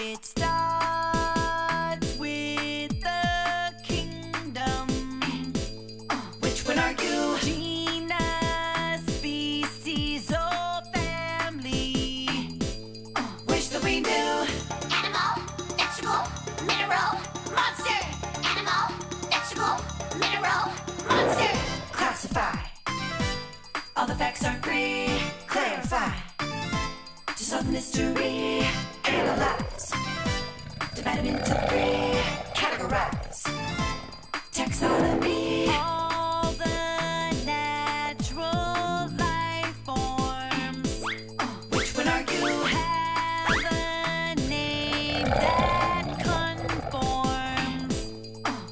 It starts with the kingdom. Which one are you? Genus, species, or family. Wish that we knew. Animal, vegetable, mineral, monster. Animal, vegetable, mineral, monster. Classify. All the facts are free. Clarify. To solve the mystery. Analyze. Divide them into three. Categorize. Taxonomy. All the natural life forms Which one are you? have a name that conforms.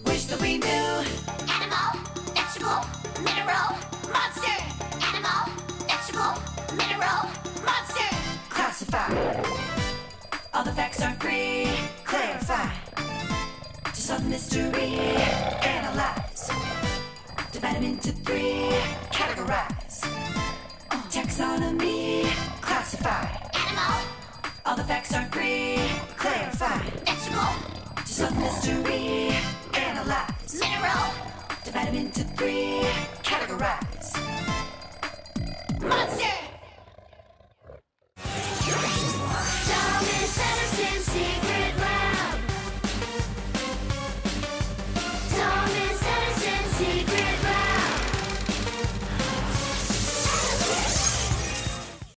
Wish that we knew. Animal, vegetable, mineral, monster. Animal, vegetable, mineral, monster. Classify. All the facts are free. Clarify. To solve the mystery. Analyze. Divide them into three. Categorize. Taxonomy. Classify. Animal, All the facts are free. Clarify. vegetable, To solve the mystery. Analyze. mineral, Divide them into three.